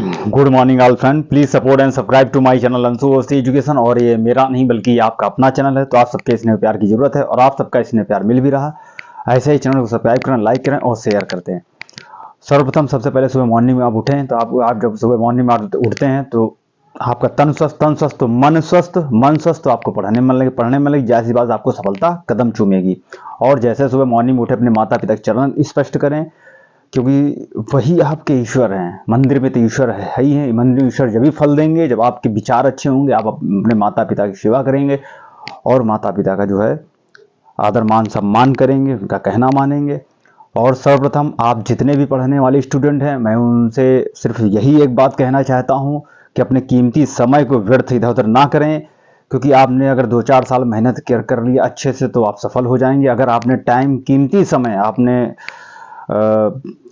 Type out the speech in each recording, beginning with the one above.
Good morning all friend, please support and subscribe to my channel Anshu Awasthi Education. और ये मेरा नहीं बल्कि आपका अपना चैनल है, तो आप सबके स्नेह प्यार की जरूरत है और आप सबका स्नेह प्यार मिल भी रहा। ऐसे ही चैनल को सब्सक्राइब करें, लाइक करें और शेयर करते हैं। सर्वप्रथम सबसे पहले सुबह मॉर्निंग में आप उठें तो आप जब सुबह मॉर्निंग में आप उठते हैं तो आपका तन स्वस्थ तो मन स्वस्थ तो आपको पढ़ने में लगे जाहिर सी बात आपको सफलता कदम चूमेगी। और जैसे सुबह मॉर्निंग में उठे अपने माता पिता के चरण स्पष्ट करें, क्योंकि वही आपके ईश्वर हैं। मंदिर में तो ईश्वर है ही है। मंदिर में ईश्वर जब भी फल देंगे जब आपके विचार अच्छे होंगे, आप अपने माता पिता की सेवा करेंगे और माता पिता का जो है आदर मान सम्मान करेंगे, उनका कहना मानेंगे। और सर्वप्रथम आप जितने भी पढ़ने वाले स्टूडेंट हैं, मैं उनसे सिर्फ यही एक बात कहना चाहता हूं कि अपने कीमती समय को व्यर्थ इधर उधर ना करें, क्योंकि आपने अगर 2-4 साल मेहनत कर लिया अच्छे से तो आप सफल हो जाएंगे। अगर आपने टाइम कीमती समय आपने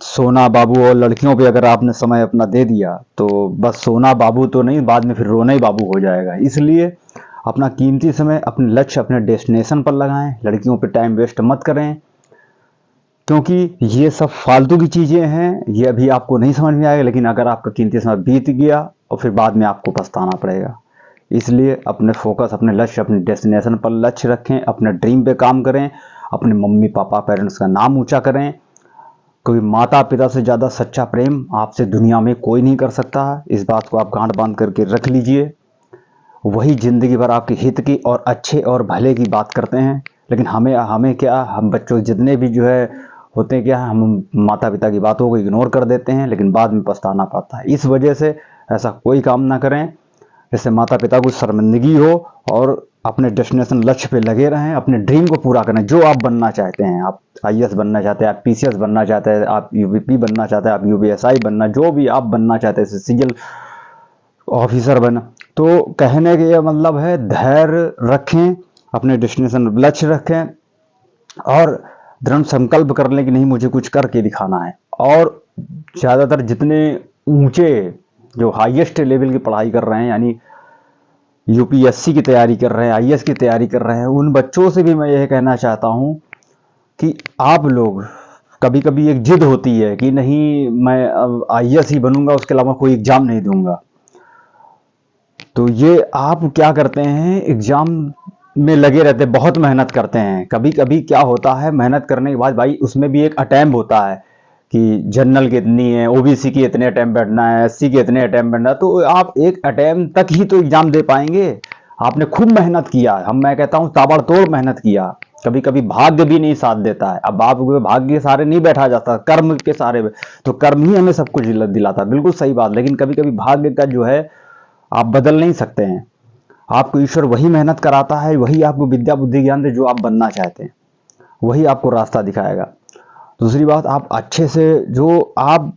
सोना बाबू और लड़कियों पे अगर आपने समय अपना दे दिया तो बस सोना बाबू तो नहीं, बाद में फिर रोना ही बाबू हो जाएगा। इसलिए अपना कीमती समय अपने लक्ष्य अपने डेस्टिनेशन पर लगाएं। लड़कियों पे टाइम वेस्ट मत करें, क्योंकि ये सब फालतू की चीज़ें हैं। ये अभी आपको नहीं समझ में आएगा, लेकिन अगर आपका कीमती समय बीत गया और फिर बाद में आपको पछताना पड़ेगा। इसलिए अपने फोकस अपने लक्ष्य अपने डेस्टिनेशन पर लक्ष्य रखें, अपने ड्रीम पे काम करें, अपने मम्मी पापा पेरेंट्स का नाम ऊँचा करें। कोई माता पिता से ज़्यादा सच्चा प्रेम आपसे दुनिया में कोई नहीं कर सकता। इस बात को आप गांठ बांध करके रख लीजिए। वही ज़िंदगी भर आपके हित की और अच्छे और भले की बात करते हैं, लेकिन हमें क्या, हम बच्चों जितने भी जो है होते हैं क्या, हम माता पिता की बातों को इग्नोर कर देते हैं, लेकिन बाद में पछताना पड़ता है। इस वजह से ऐसा कोई काम ना करें जिससे माता पिता को शर्मिंदगी हो, और अपने डेस्टिनेशन लक्ष्य पे लगे रहें। अपने ड्रीम को पूरा करें। जो आप बनना चाहते हैं, आप आईएएस बनना चाहते हैं, आप पीसीएस बनना चाहते हैं, आप यूपीपी बनना चाहते हैं, आप यूपीएसआई बनना, जो भी आप बनना चाहते हैं, सिविल ऑफिसर बनना, तो कहने का ये मतलब है धैर्य रखें, अपने डेस्टिनेशन लक्ष्य रखें और दृढ़ संकल्प कर लें कि नहीं मुझे कुछ करके दिखाना है। और ज़्यादातर जितने ऊंचे जो हाईएस्ट लेवल की पढ़ाई कर रहे हैं, यानी यूपीएससी की तैयारी कर रहे हैं, आईएएस की तैयारी कर रहे हैं, उन बच्चों से भी मैं यह कहना चाहता हूं कि आप लोग कभी कभी एक जिद होती है कि नहीं मैं अब आईएएस ही बनूंगा, उसके अलावा कोई एग्जाम नहीं दूंगा। तो ये आप क्या करते हैं, एग्जाम में लगे रहते हैं, बहुत मेहनत करते हैं। कभी कभी क्या होता है, मेहनत करने के बाद भाई उसमें भी एक अटेम्प्ट होता है कि जनरल की इतनी है, ओबीसी की इतने अटेम्प्ट बैठना है, एससी के इतने अटेम्प्ट बैठना है, तो आप एक अटेम्प्ट तक ही तो एग्जाम दे पाएंगे। आपने खूब मेहनत किया, मैं कहता हूँ ताबड़तोड़ मेहनत किया। कभी कभी भाग्य भी नहीं साथ देता है। अब आप भाग्य के सहारे नहीं बैठा जाता, कर्म के सहारे, तो कर्म ही हमें सब कुछ दिलाता है, बिल्कुल सही बात। लेकिन कभी कभी भाग्य का जो है आप बदल नहीं सकते हैं। आपको ईश्वर वही मेहनत कराता है, वही आपको विद्या बुद्धि ज्ञान दे जो आप बनना चाहते हैं, वही आपको रास्ता दिखाएगा। दूसरी बात, आप अच्छे से जो आप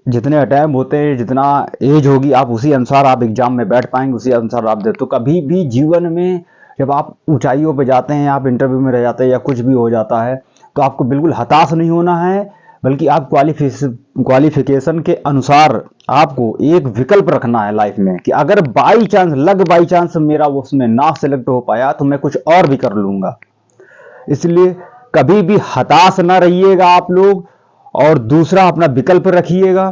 जितने अटैम्प्ट होते हैं, जितना एज होगी, आप उसी अनुसार आप एग्जाम में बैठ पाएंगे, उसी अनुसार आप दे। तो कभी भी जीवन में जब आप ऊंचाइयों पे जाते हैं, आप इंटरव्यू में रह जाते हैं या कुछ भी हो जाता है, तो आपको बिल्कुल हताश नहीं होना है, बल्कि आप क्वालिफिकेशन के अनुसार आपको एक विकल्प रखना है लाइफ में कि अगर बाई चांस मेरा उसमें ना सिलेक्ट हो पाया तो मैं कुछ और भी कर लूंगा। इसलिए कभी भी हताश ना रहिएगा आप लोग, और दूसरा अपना विकल्प रखिएगा।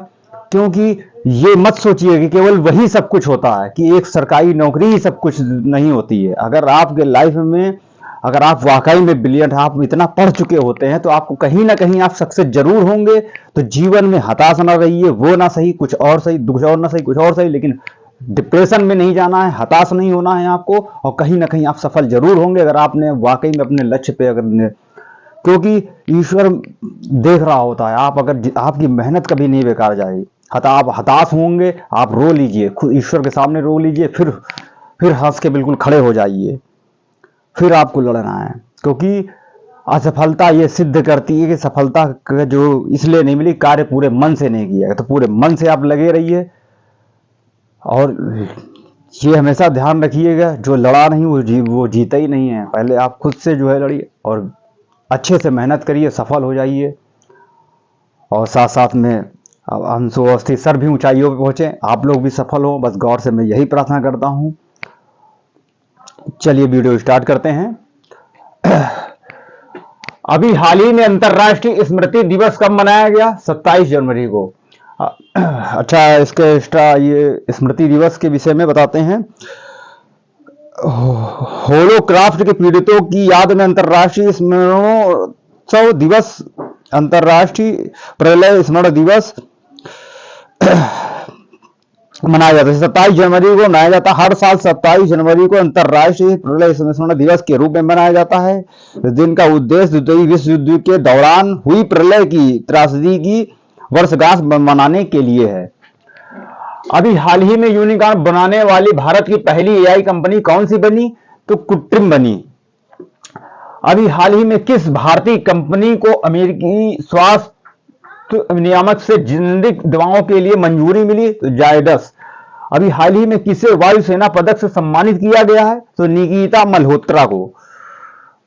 क्योंकि ये मत सोचिए कि केवल वही सब कुछ होता है, कि एक सरकारी नौकरी ही सब कुछ नहीं होती है। अगर आपके लाइफ में अगर आप वाकई में ब्रिलियंट, आप इतना पढ़ चुके होते हैं, तो आपको कहीं ना कहीं आप सक्सेस जरूर होंगे। तो जीवन में हताश ना रहिए, वो ना सही कुछ और सही, कुछ और ना सही कुछ और सही, लेकिन डिप्रेशन में नहीं जाना है, हताश नहीं होना है आपको, और कहीं ना कहीं आप सफल जरूर होंगे अगर आपने वाकई में अपने लक्ष्य पे क्योंकि ईश्वर देख रहा होता है। आप अगर आपकी मेहनत कभी नहीं बेकार जाएगी। आप हताश होंगे, आप रो लीजिए, खुद ईश्वर के सामने रो लीजिए, फिर हंस के बिल्कुल खड़े हो जाइए, फिर आपको लड़ना है। क्योंकि असफलता ये सिद्ध करती है कि सफलता जो इसलिए नहीं मिली, कार्य पूरे मन से नहीं किया। तो पूरे मन से आप लगे रहिए, और ये हमेशा ध्यान रखिएगा, जो लड़ा नहीं वो जीता ही नहीं है। पहले आप खुद से जो है लड़िए और अच्छे से मेहनत करिए, सफल हो जाइए। और साथ साथ में अंशु अवस्थी सर भी ऊंचाइयों पे पहुंचे, आप लोग भी सफल हो, बस गौर से मैं यही प्रार्थना करता हूं। चलिए वीडियो स्टार्ट करते हैं। अभी हाल ही में अंतर्राष्ट्रीय स्मृति दिवस कब मनाया गया? 27 जनवरी को। अच्छा, इसके एक्स्ट्रा ये स्मृति दिवस के विषय में बताते हैं। होलोक्राफ्ट के पीड़ितों की याद में अंतर्राष्ट्रीय स्मरणोत्सव दिवस, अंतर्राष्ट्रीय प्रलय स्मरण दिवस मनाया जाता है। 27 जनवरी को मनाया जाता है। हर साल 27 जनवरी को अंतर्राष्ट्रीय प्रलय स्मरण दिवस के रूप में मनाया जाता है। इस दिन का उद्देश्य द्वितीय विश्व युद्ध के दौरान हुई प्रलय की त्रासदी की वर्षगांठ मनाने के लिए है। अभी हाल ही में यूनिकॉर्न बनाने वाली भारत की पहली एआई कंपनी कौन सी बनी? तो कृत्रिम बनी। अभी हाल ही में किस भारतीय कंपनी को अमेरिकी स्वास्थ्य नियामक से जेनेरिक दवाओं के लिए मंजूरी मिली? तो जायडस। अभी हाल ही में किसे वायुसेना पदक से सम्मानित किया गया है? तो निकिता मल्होत्रा को।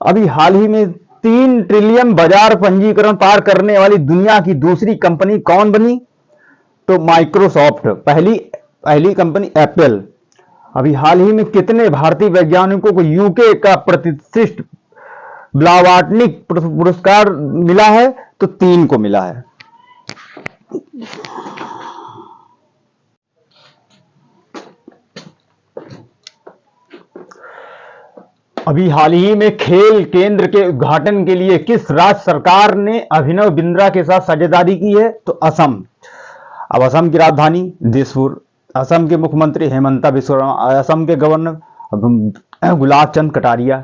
अभी हाल ही में 3 ट्रिलियन बाजार पंजीकरण पार करने वाली दुनिया की दूसरी कंपनी कौन बनी? तो माइक्रोसॉफ्ट। पहली कंपनी एप्पल। अभी हाल ही में कितने भारतीय वैज्ञानिकों को यूके का प्रतिष्ठित ब्लावाटनिक पुरस्कार मिला है? तो 3 को मिला है। अभी हाल ही में खेल केंद्र के उद्घाटन के लिए किस राज्य सरकार ने अभिनव बिंद्रा के साथ साझेदारी की है? तो असम। अब असम की राजधानी दिसपुर। असम के मुख्यमंत्री हेमंता बिस्वा शर्मा। असम के गवर्नर गुलाब चंद कटारिया।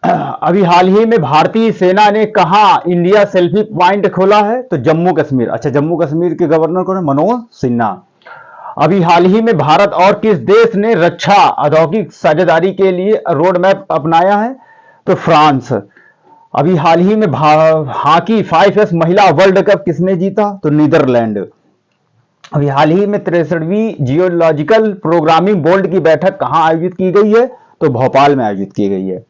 अभी हाल ही में भारतीय सेना ने कहा इंडिया सेल्फी पॉइंट खोला है? तो जम्मू कश्मीर। अच्छा, जम्मू कश्मीर के गवर्नर कौन है? मनोज सिन्हा। अभी हाल ही में भारत और किस देश ने रक्षा औद्योगिक साझेदारी के लिए रोड मैप अपनाया है? तो फ्रांस। अभी हाल ही में हॉकी 5S महिला वर्ल्ड कप किसने जीता? तो नीदरलैंड। अभी हाल ही में 63वीं जियोलॉजिकल प्रोग्रामिंग बोर्ड की बैठक कहां आयोजित की गई है? तो भोपाल में आयोजित की गई है।